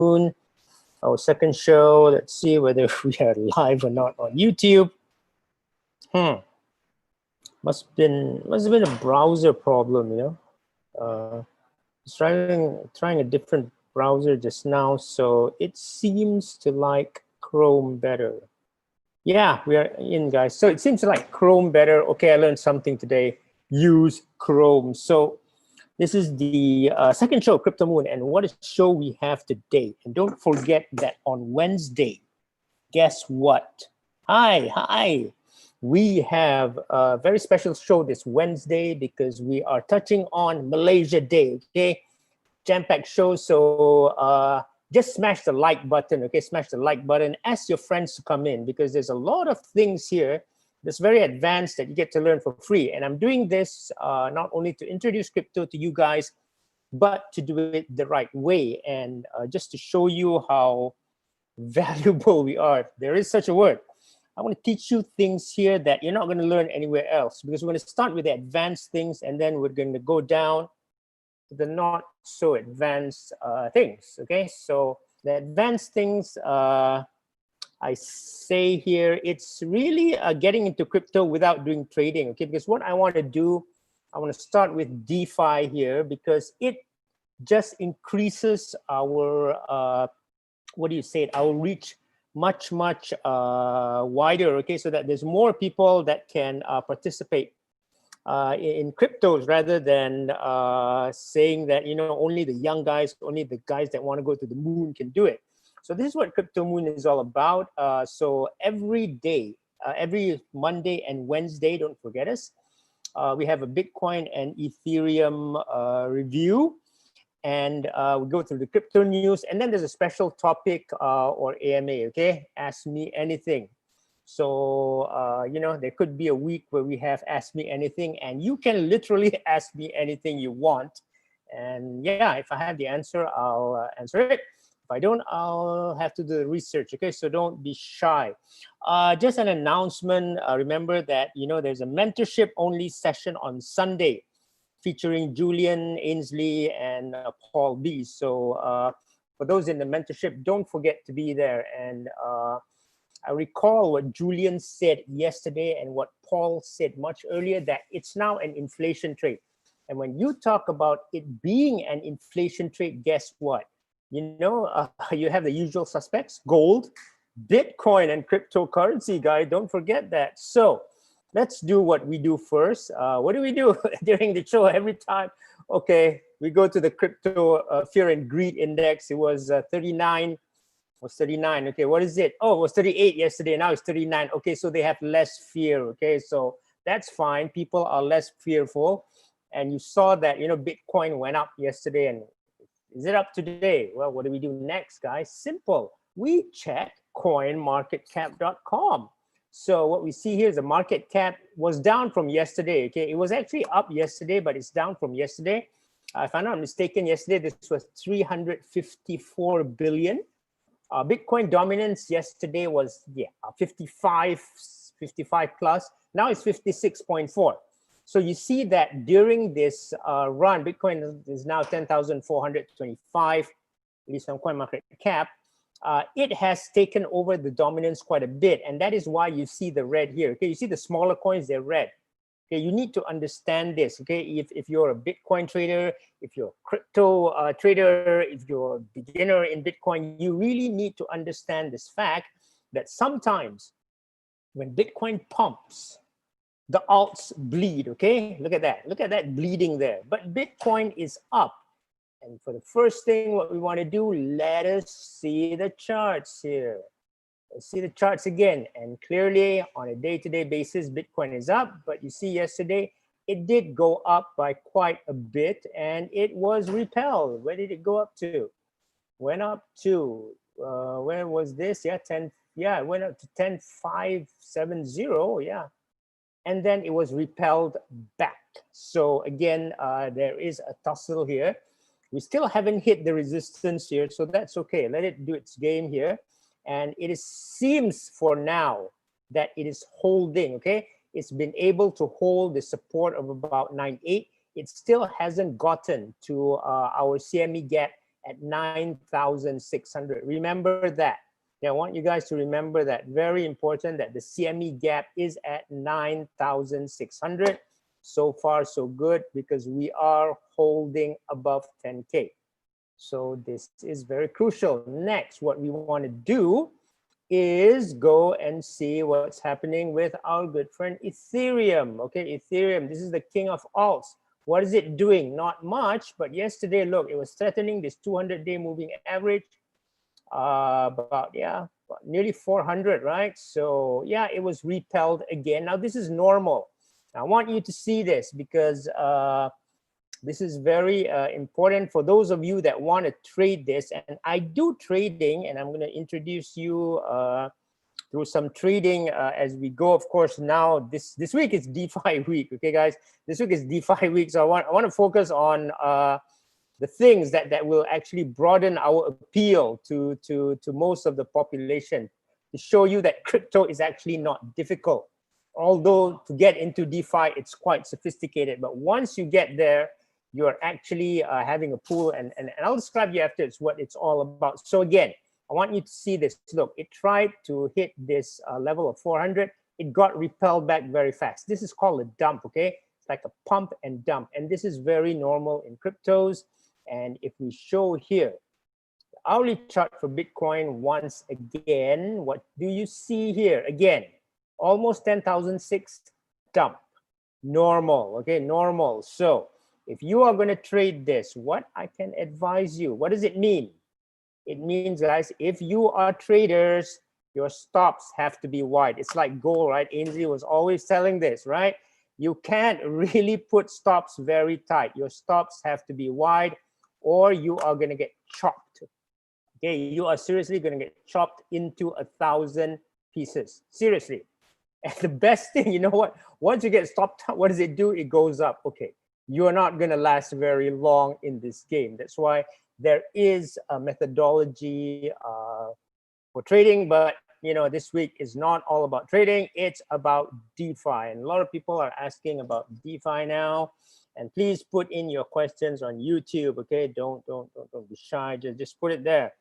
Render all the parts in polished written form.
Moon, our second show. Let's see whether we are live or not on YouTube. Must have been a browser problem, trying a different browser just now, so it seems to like Chrome better. Yeah, we are in, guys. So it seems like Chrome better. Okay, I learned something today. Use Chrome. So this is the second show, Crypto Moon, and what a show we have today. And don't forget that on Wednesday, guess what? Hi. We have a very special show this Wednesday because we are touching on Malaysia Day, okay? Jam-packed show, so just smash the like button, okay? Smash the like button. Ask your friends to come in because there's a lot of things here that's very advanced that you get to learn for free. And I'm doing this not only to introduce crypto to you guys, but to do it the right way and just to show you how valuable we are. There is such a word. I want to teach you things here that you're not going to learn anywhere else because we're going to start with the advanced things and then we're going to go down to the not so advanced things. Okay, so the advanced things I say here, it's really getting into crypto without doing trading. Okay, because what I want to do, I want to start with DeFi here because it just increases our our reach much wider, okay, so that there's more people that can participate in cryptos rather than saying that only the young guys, only the guys that want to go to the moon can do it. So this is what Crypto Moon is all about. So every day, every Monday and Wednesday, don't forget us, we have a Bitcoin and Ethereum review. And we go through the crypto news, and then there's a special topic or AMA, okay? Ask me anything. So, there could be a week where we have Ask Me Anything, and you can literally ask me anything you want. And yeah, if I have the answer, I'll answer it. If I don't, I'll have to do the research, okay? So don't be shy. Just an announcement, remember that, there's a mentorship-only session on Sunday featuring Julian Ainsley and Paul B. So for those in the mentorship, don't forget to be there. And I recall what Julian said yesterday and what Paul said much earlier, that it's now an inflation trade. And when you talk about it being an inflation trade, guess what? You have the usual suspects: gold, Bitcoin, and cryptocurrency, guys. Don't forget that. So let's do what we do first. What do we do during the show every time? Okay, we go to the crypto fear and greed index. It was 39. Was 39. Okay, what is it? Oh, it was 38 yesterday. Now it's 39. Okay, so they have less fear. Okay, so that's fine. People are less fearful. And you saw that, Bitcoin went up yesterday. And is it up today? Well, what do we do next, guys? Simple. We check coinmarketcap.com. So what we see here is the market cap was down from yesterday. Okay, it was actually up yesterday, but it's down from yesterday. If I'm not mistaken, yesterday this was 354 billion. Bitcoin dominance yesterday was 55 plus. Now it's 56.4. So you see that during this run, Bitcoin is now 10,425, at least on CoinMarketCap. It has taken over the dominance quite a bit, and that is why you see the red here. Okay, you see the smaller coins, they're red. Okay, you need to understand this. Okay, if you're a Bitcoin trader, if you're a crypto trader, if you're a beginner in Bitcoin, you really need to understand this fact that sometimes when Bitcoin pumps, the alts bleed. Okay, look at that bleeding there. But Bitcoin is up. And for the first thing, what we want to do, let us see the charts here. Let's see the charts again. And clearly, on a day-to-day basis, Bitcoin is up. But you see yesterday, it did go up by quite a bit, and it was repelled. Where did it go up to? Went up to, where was this? Yeah, 10. Yeah, it went up to 10,570. Yeah. And then it was repelled back. So again, there is a tussle here. We still haven't hit the resistance here, so that's okay. Let it do its game here. And it seems for now that it is holding, okay? It's been able to hold the support of about 9.8. It still hasn't gotten to our CME gap at 9,600. Remember that. Yeah, I want you guys to remember that. Very important that the CME gap is at 9,600. So far, so good, because we are holding above 10K. So this is very crucial. Next, what we want to do is go and see what's happening with our good friend Ethereum. Okay, Ethereum, this is the king of alts. What is it doing? Not much, but yesterday, look, it was threatening this 200-day moving average. About nearly 400, right? So yeah, it was repelled again. Now this is normal. I want you to see this because this is very important for those of you that want to trade this. And I do trading, and I'm going to introduce you through some trading as we go. Of course, now this week is DeFi week. Okay, guys, this week is DeFi week. So I want to focus on the things that will actually broaden our appeal to most of the population, to show you that crypto is actually not difficult. Although to get into DeFi, it's quite sophisticated. But once you get there, you're actually having a pool. And I'll describe you after it's what it's all about. So again, I want you to see this. Look, it tried to hit this level of 400. It got repelled back very fast. This is called a dump, okay? It's like a pump and dump. And this is very normal in cryptos. And if we show here, the hourly chart for Bitcoin once again, what do you see here? Again, almost 10,006 dump, normal, okay, normal. So if you are going to trade this, what I can advise you, what does it mean? It means, guys, if you are traders, your stops have to be wide. It's like gold, right? Ainsley was always telling this, right? You can't really put stops very tight. Your stops have to be wide, or you are going to get chopped. Okay, you are seriously going to get chopped into 1,000 pieces. Seriously. And the best thing, you know what? Once you get stopped, what does it do? It goes up. Okay, you are not going to last very long in this game. That's why there is a methodology for trading, but you know, this week is not all about trading. It's about DeFi, and a lot of people are asking about DeFi now. And please put in your questions on YouTube. Okay, don't be shy. Just put it there,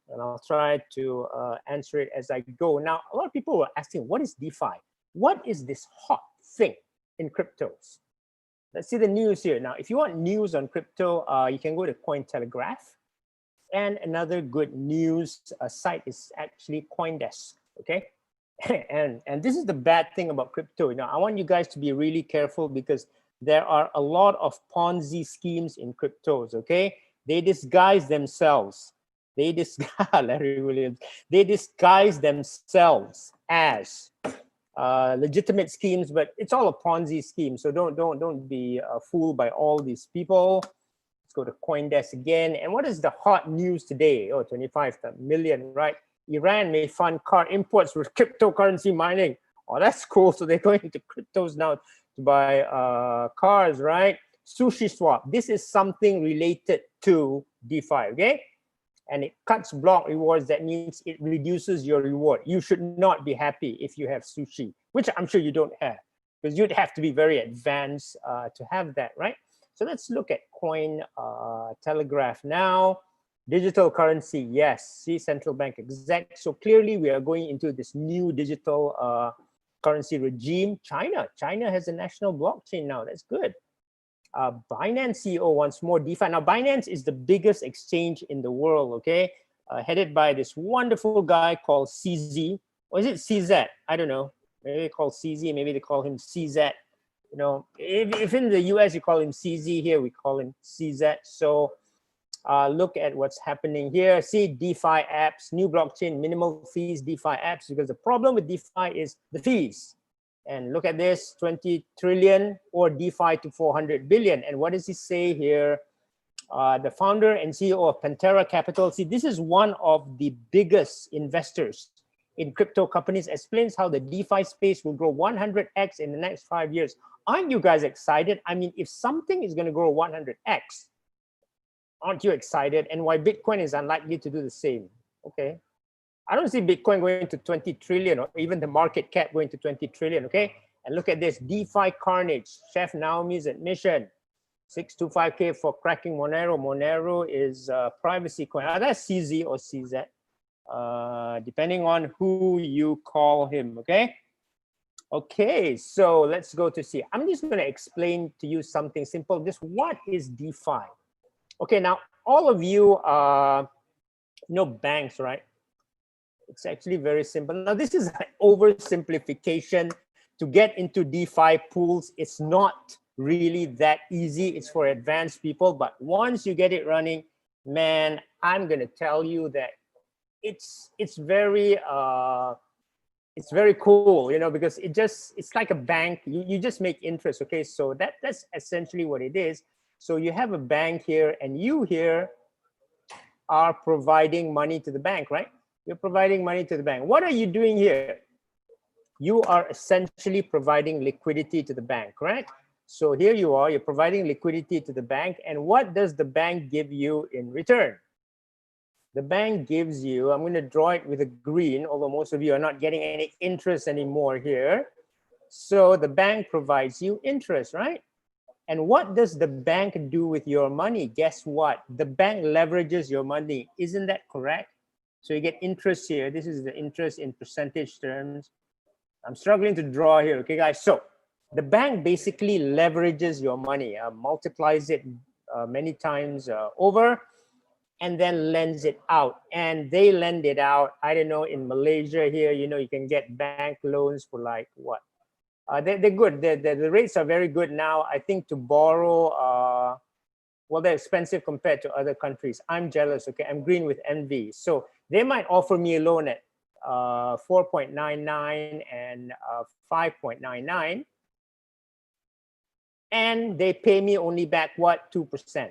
and I'll try to answer it as I go. Now, a lot of people were asking, what is DeFi? What is this hot thing in cryptos? Let's see the news here. Now, if you want news on crypto, you can go to Cointelegraph. And another good news site is actually CoinDesk, okay? and this is the bad thing about crypto. Now, I want you guys to be really careful because there are a lot of Ponzi schemes in cryptos, okay? They disguise themselves. Larry Williams, they disguise themselves as legitimate schemes, but it's all a Ponzi scheme. So don't be fooled by all these people. Let's go to CoinDesk again. And what is the hot news today? Oh, 25 million, right? Iran may fund car imports with cryptocurrency mining. Oh, that's cool. So they're going into cryptos now to buy cars, right? SushiSwap. This is something related to DeFi, okay? And it cuts block rewards. That means it reduces your reward. You should not be happy if you have sushi, which I'm sure you don't have, because you'd have to be very advanced to have that, right? So let's look at Cointelegraph now. Digital currency, yes. See, central bank exec. So clearly we are going into this new digital currency regime. China has a national blockchain now. That's good. Binance CEO wants more DeFi. Now, Binance is the biggest exchange in the world, okay? Headed by this wonderful guy called CZ. Or is it CZ? I don't know. Maybe they call CZ, maybe they call him CZ. You know, if in the US you call him CZ, here we call him CZ. So look at what's happening here. See, DeFi apps, new blockchain, minimal fees, DeFi apps, because the problem with DeFi is the fees. And look at this, 20 trillion or DeFi to 400 billion. And what does he say here? The founder and CEO of Pantera Capital. See, this is one of the biggest investors in crypto companies, explains how the DeFi space will grow 100x in the next 5 years. Aren't you guys excited? I mean, if something is going to grow 100x, aren't you excited? And why Bitcoin is unlikely to do the same? Okay. I don't see Bitcoin going to 20 trillion or even the market cap going to 20 trillion, okay? And look at this, DeFi carnage, Chef Naomi's admission. 625K for cracking Monero. Monero is privacy coin. That's CZ or CZ, depending on who you call him, okay? Okay, so let's go to see. I'm just going to explain to you something simple. Just what is DeFi? Okay, now all of you know banks, right? It's actually very simple. Now this is an oversimplification. To get into DeFi pools, it's not really that easy. It's for advanced people, but once you get it running, man, I'm going to tell you that it's very cool, you know, because it's like a bank. You just make interest. Okay, so that's essentially what it is. So you have a bank here, and you here are providing money to the bank, right? You're providing money to the bank. What are you doing here? You are essentially providing liquidity to the bank, right? So here you are, you're providing liquidity to the bank, and what does the bank give you in return? The bank gives you, I'm going to draw it with a green, although most of you are not getting any interest anymore here. So the bank provides you interest, right? And what does the bank do with your money? Guess what? The bank leverages your money. Isn't that correct? So you get interest here. This is the interest in percentage terms. I'm struggling to draw here, okay, guys? So the bank basically leverages your money, multiplies it many times over, and then lends it out. And they lend it out, I don't know, in Malaysia here, you know, you can get bank loans for like what? They're good. The rates are very good now. I think to borrow, well, they're expensive compared to other countries. I'm jealous, okay? I'm green with envy. So they might offer me a loan at 4.99 and 5.99. And they pay me only back what? 2%,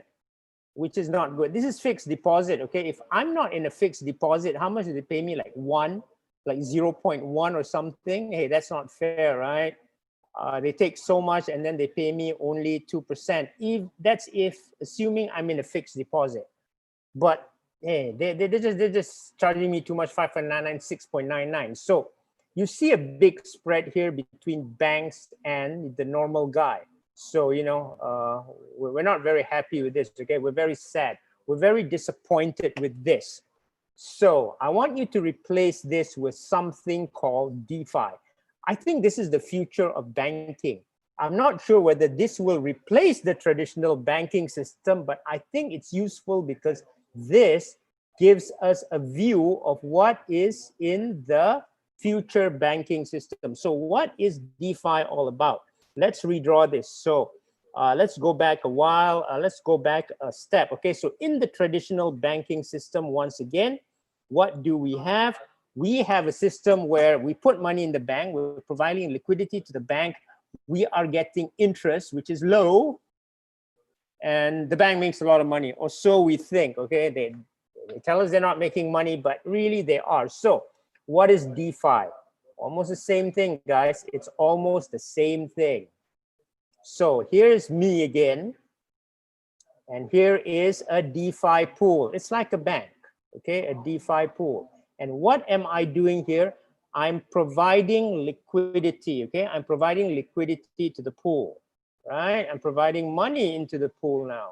which is not good. This is fixed deposit, okay? If I'm not in a fixed deposit, how much do they pay me? Like 0.1 or something? Hey, that's not fair, right? They take so much and then they pay me only 2%. That's assuming I'm in a fixed deposit. But hey, they're just charging me too much, 5.99, 6.99. So you see a big spread here between banks and the normal guy. So, you know, we're not very happy with this, okay? We're very sad. We're very disappointed with this. So I want you to replace this with something called DeFi. I think this is the future of banking. I'm not sure whether this will replace the traditional banking system, but I think it's useful because this gives us a view of what is in the future banking system. So what is DeFi all about? Let's redraw this. So let's go back a while. Let's go back a step. Okay, so in the traditional banking system, once again, what do we have? We have a system where we put money in the bank. We're providing liquidity to the bank. We are getting interest, which is low. And the bank makes a lot of money, or so we think, okay? They tell us they're not making money, but really they are. So what is DeFi? Almost the same thing, guys. It's almost the same thing. So here's me again. And here is a DeFi pool. It's like a bank, okay? A DeFi pool. And what am I doing here? I'm providing liquidity, okay? I'm providing liquidity to the pool, right? I'm providing money into the pool now.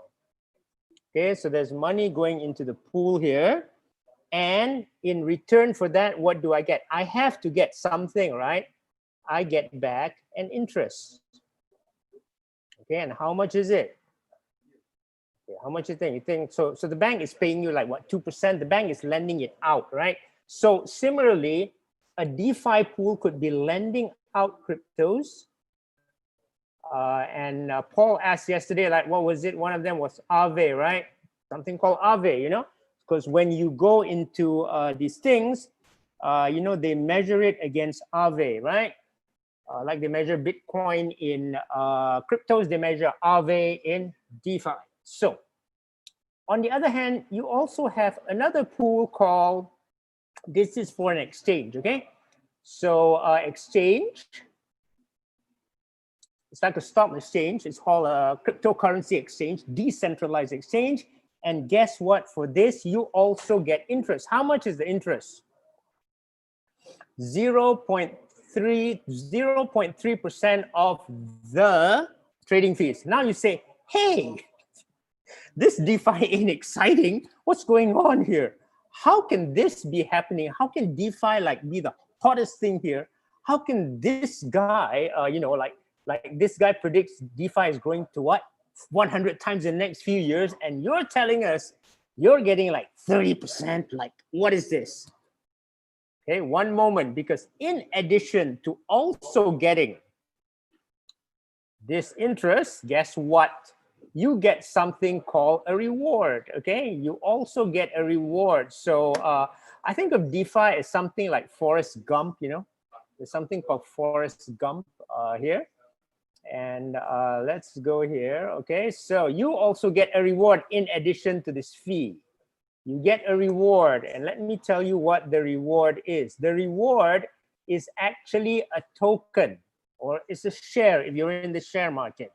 Okay, so there's money going into the pool here. And in return for that, what do I get? I have to get something, right? I get back an interest. Okay, and how much is it? Okay, how much you think? You think so the bank is paying you like what, 2%? The bank is lending it out, right? So similarly, a DeFi pool could be lending out cryptos. And Paul asked yesterday, like, what was it? One of them was Aave, right? Something called Aave, you know? Because when you go into these things, you know, they measure it against Aave, right? Like they measure Bitcoin in cryptos, they measure Aave in DeFi. So on the other hand, you also have another pool called, this is for an exchange, okay? So exchange, it's like a stock exchange. It's called a cryptocurrency exchange, decentralized exchange. And guess what? For this, you also get interest. How much is the interest? 0.3% of the trading fees. Now you say, hey, this DeFi ain't exciting. What's going on here? How can this be happening? How can DeFi like be the hottest thing here? How can this guy, like this guy predicts DeFi is growing to what? 100 times in the next few years, and you're telling us you're getting like 30%. Like, what is this? Okay, one moment, because in addition to also getting this interest, guess what? You get something called a reward. Okay, you also get a reward. So I think of DeFi as something like Forrest Gump. There's something called Forrest Gump here. And let's go here. Okay, so you also get a reward in addition to this fee. You get a reward, and let me tell you what the reward is. The reward is actually a token, or it's a share if you're in the share market.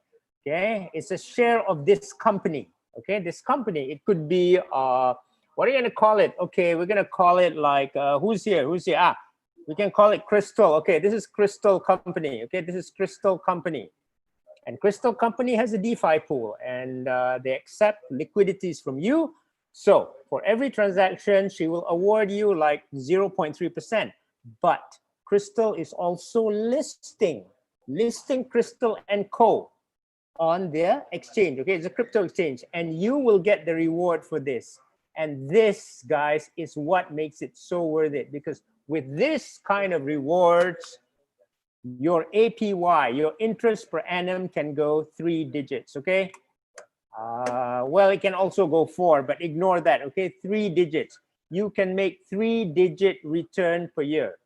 Okay, it's a share of this company. Okay, this company, it could be what are you gonna call it? Okay, we're gonna call it like who's here? We can call it Crystal. Okay, this is Crystal Company. Okay, this is Crystal Company. And Crystal Company has a DeFi pool, and they accept liquidities from you. So for every transaction, she will award you like 0.3%. But Crystal is also listing Crystal and Co. on their exchange. Okay, it's a crypto exchange, and you will get the reward for this. And this, guys, is what makes it so worth it, because with this kind of rewards, your APY, your interest per annum, can go 3 digits. Okay, well, it can also go 4, but ignore that. Okay, 3 digits. You can make 3-digit return per year.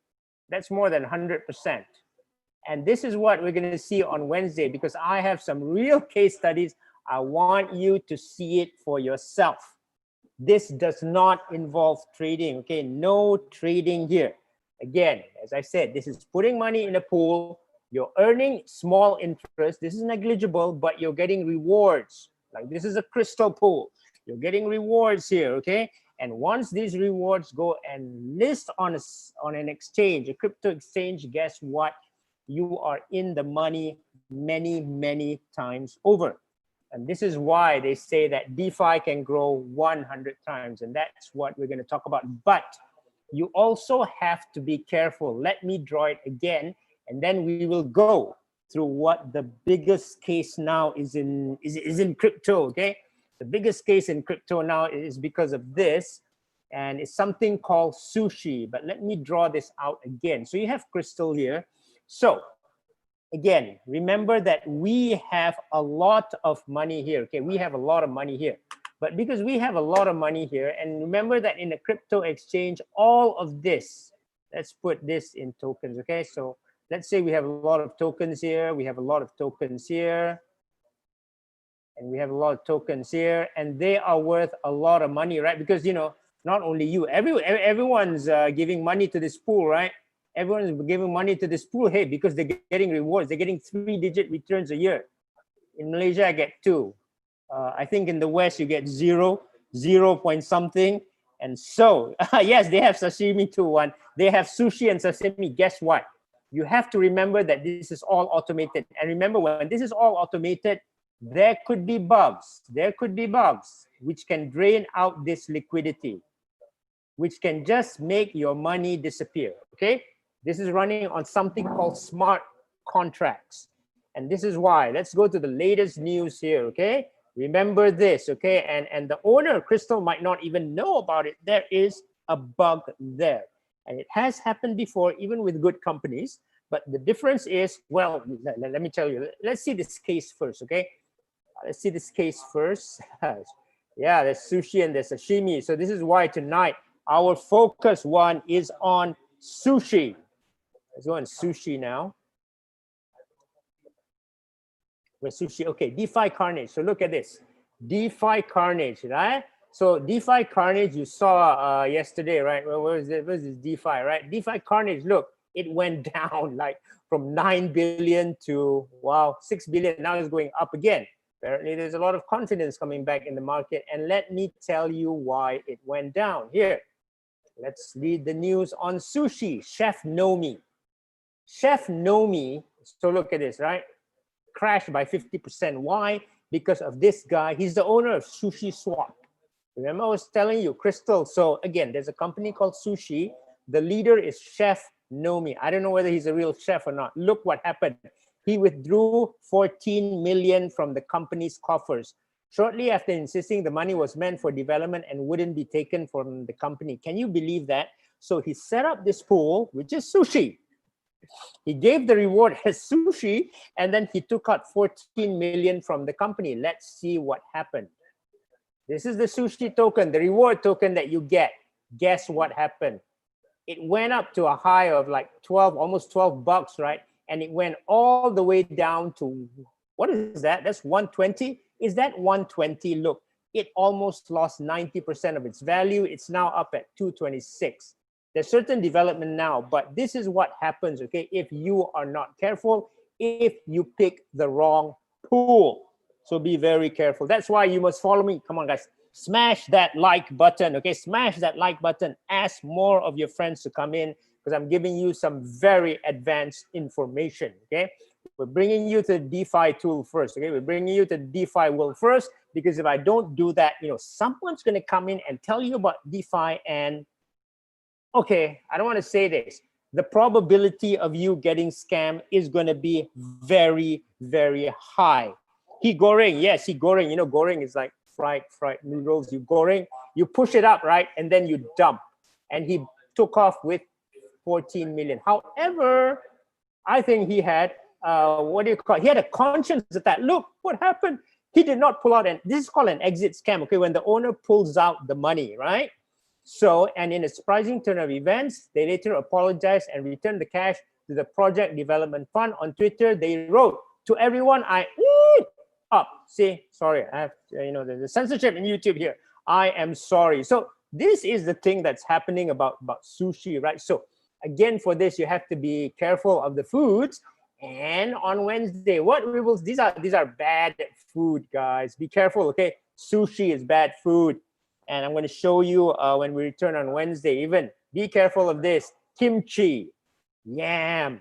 That's more than 100%. And this is what we're going to see on Wednesday, because I have some real case studies. I want you to see it for yourself. This does not involve trading. Okay, no trading here. Again, as I said, this is putting money in a pool. You're earning small interest. This is negligible, but you're getting rewards. Like, this is a crystal pool. You're getting rewards here, okay? And once these rewards go and list on an exchange, a crypto exchange, guess what? You are in the money many, many times over. And this is why they say that DeFi can grow 100 times. And that's what we're going to talk about. But you also have to be careful. Let me draw it again, and then we will go through what the biggest case now is in crypto. Okay, the biggest case in crypto now is because of this, and it's something called Sushi. But let me draw this out again. So you have Crystal here. So again, remember that we have a lot of money here. Okay, we have a lot of money here. But because we have a lot of money here, and remember that in a crypto exchange, all of this, let's put this in tokens. Okay, so let's say we have a lot of tokens here, we have a lot of tokens here, and we have a lot of tokens here, and they are worth a lot of money, right? Because, you know, not only you, everyone's giving money to this pool, right? Everyone's giving money to this pool, hey, because they're getting rewards. They're getting 3-digit returns a year. In Malaysia, I get 2. I think in the West, you get 0 point something. And so, yes, they have sashimi too. One, they have sushi and sashimi. Guess what? You have to remember that this is all automated. And remember, when this is all automated, there could be bugs. There could be bugs which can drain out this liquidity, which can just make your money disappear. Okay? This is running on something called smart contracts. And this is why. Let's go to the latest news here. Okay? Remember this, okay? And the owner, Crystal, might not even know about it. There is a bug there. And it has happened before, even with good companies. But the difference is, well, let me tell you. Let's see this case first, okay? Let's see this case first. Yeah, there's sushi and there's sashimi. So this is why tonight our focus one is on sushi. Let's go on sushi now. With sushi, okay, DeFi Carnage. So look at this, DeFi Carnage, right? So DeFi Carnage, you saw yesterday, right? Where's this DeFi, right? DeFi Carnage, look, it went down like from 9 billion to, wow, 6 billion. Now it's going up again. Apparently, there's a lot of confidence coming back in the market. And let me tell you why it went down. Here, let's read the news on sushi. Chef Nomi. Chef Nomi, so look at this, right? Crashed by 50%. Why? because of this guy. He's the owner of Sushi Swap. Remember I was telling you, Crystal. So again, there's a company called Sushi. The leader is Chef Nomi. I don't know whether he's a real chef or not. Look what happened. He withdrew 14 million from the company's coffers shortly after insisting the money was meant for development and wouldn't be taken from the company. Can you believe that? So he set up this pool, which is Sushi. He gave the reward as Sushi, and then he took out 14 million from the company. Let's see what happened. This is the Sushi token, the reward token that you get. Guess what happened? It went up to a high of like 12, almost 12 bucks, right? And it went all the way down to, what is that? That's 120. Is that 120? Look, it almost lost 90% of its value. It's now up at 226. There's certain development now, but this is what happens, okay, if you are not careful, if you pick the wrong pool. So be very careful. That's why you must follow me. Come on, guys. Smash that like button, okay? Smash that like button. Ask more of your friends to come in because I'm giving you some very advanced information, okay? We're bringing you to the DeFi tool first, okay? We're bringing you to the DeFi world first because if I don't do that, you know, someone's going to come in and tell you about DeFi and, okay, I don't want to say this. The probability of you getting scammed is going to be very, very high. He goreng, yes, he goreng. You know, goreng is like fried noodles. You goreng, you push it up, right? And then you dump. And he took off with 14 million. However, I think he had, what do you call it? He had a conscience at that. Look, what happened? He did not pull out, and this is called an exit scam, okay? When the owner pulls out the money, right? So, and in a surprising turn of events, they later apologized and returned the cash to the project development fund. On Twitter, they wrote, to everyone, up. See, sorry, I have, you know, the censorship in YouTube here. I am sorry. So this is the thing that's happening about Sushi, right? So again, for this, you have to be careful of the foods. And on Wednesday, what we will, these are bad food, guys. Be careful, okay? Sushi is bad food. And I'm going to show you when we return on Wednesday. Even be careful of this: kimchi, yam,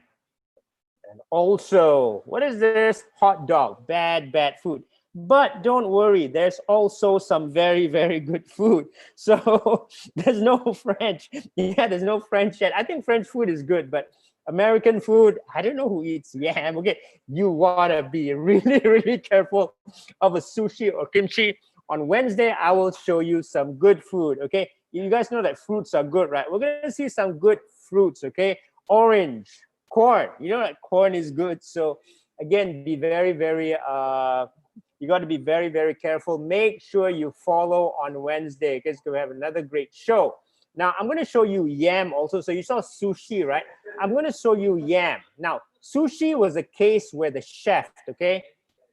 and also, what is this? Hot dog. Bad food. But don't worry, there's also some very, very good food. So there's no French. Yeah, there's no French yet. I think French food is good, but American food, I don't know who eats yam. Okay, you want to be really, really careful of a sushi or kimchi. On Wednesday, I will show you some good food, okay? You guys know that fruits are good, right? We're going to see some good fruits, okay? Orange, corn. You know that corn is good. So again, be very, very, you got to be very, very careful. Make sure you follow on Wednesday because we have another great show. Now, I'm going to show you yam also. So you saw sushi, right? I'm going to show you yam. Now, sushi was a case where the chef, okay,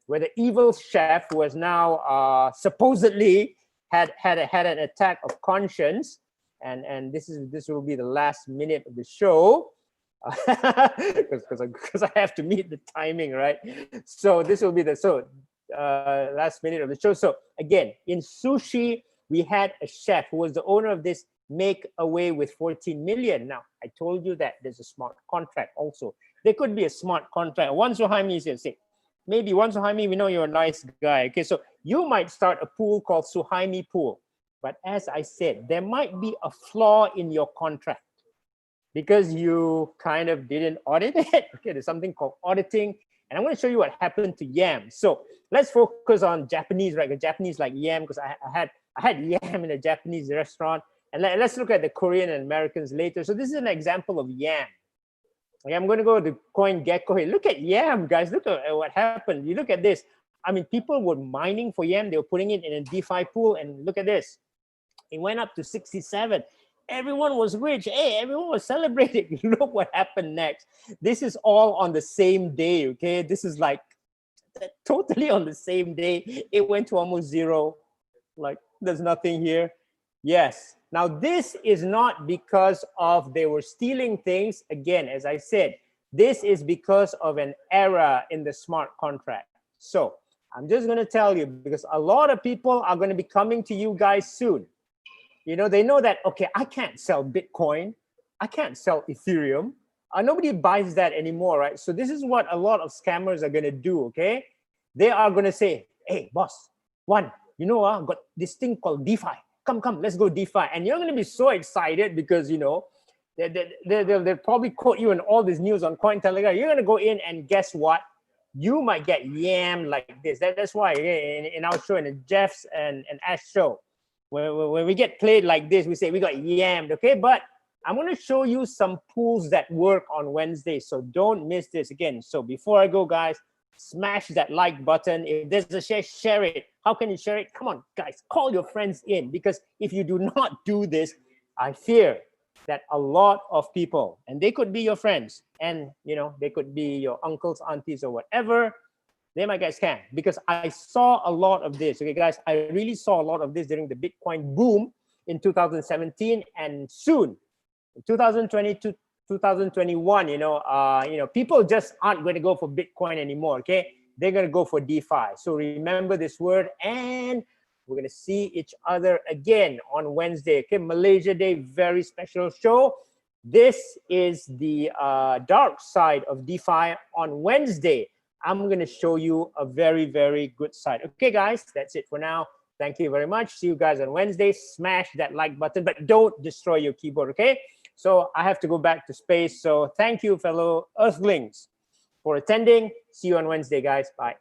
where the evil chef who has now supposedly had an attack of conscience, and this will be the last minute of the show because I have to meet the timing, right? So this will be the last minute of the show. So again, in sushi, we had a chef who was the owner of this make away with 14 million. Now, I told you that there's a smart contract also. There could be a smart contract. Once Suhaimi is say, maybe once Suhaimi, we know you're a nice guy. Okay, so you might start a pool called Suhaimi Pool. But as I said, there might be a flaw in your contract because you kind of didn't audit it. Okay, there's something called auditing. And I'm going to show you what happened to yam. So let's focus on Japanese, right? Japanese like yam, because I had yam in a Japanese restaurant. And let's look at the Korean and Americans later. So this is an example of yam. Okay, I'm going to go to CoinGecko here. Look at yam, guys. Look at what happened. You look at this. I mean, people were mining for yam. They were putting it in a DeFi pool. And look at this. It went up to 67. Everyone was rich. Hey, everyone was celebrating. Look what happened next. This is all on the same day, okay? This is like totally on the same day. It went to almost zero. Like, there's nothing here. Yes. Now, this is not because of they were stealing things. Again, as I said, this is because of an error in the smart contract. So I'm just going to tell you, because a lot of people are going to be coming to you guys soon. You know, they know that, okay, I can't sell Bitcoin. I can't sell Ethereum. Nobody buys that anymore, right? So this is what a lot of scammers are going to do, okay? They are going to say, hey, boss, got this thing called DeFi. Come, let's go DeFi. And you're going to be so excited because, they'll probably quote you in all this news on Cointelegraph. You're going to go in and guess what? You might get yammed like this. That's why in our show, in Jeff's and Ash show, when we get played like this, we say we got yammed, okay? But I'm going to show you some pools that work on Wednesday, so don't miss this again. So before I go, guys, smash that like button. If there's a share it. How can you share it? Come on, guys, call your friends in, because if you do not do this, I fear that a lot of people, and they could be your friends, and they could be your uncles, aunties, or whatever, they might get scammed, because I saw a lot of this. Okay, guys, I really saw a lot of this during the Bitcoin boom in 2017, and soon in 2022, 2021, people just aren't going to go for Bitcoin anymore. Okay, they're going to go for DeFi. So remember this word, and we're going to see each other again on Wednesday. Okay, Malaysia Day, very special show. This is the dark side of DeFi on Wednesday. I'm going to show you a very, very good side. Okay, guys, that's it for now. Thank you very much. See you guys on Wednesday. Smash that like button, but don't destroy your keyboard, okay? So I have to go back to space. So thank you, fellow Earthlings, for attending. See you on Wednesday, guys. Bye.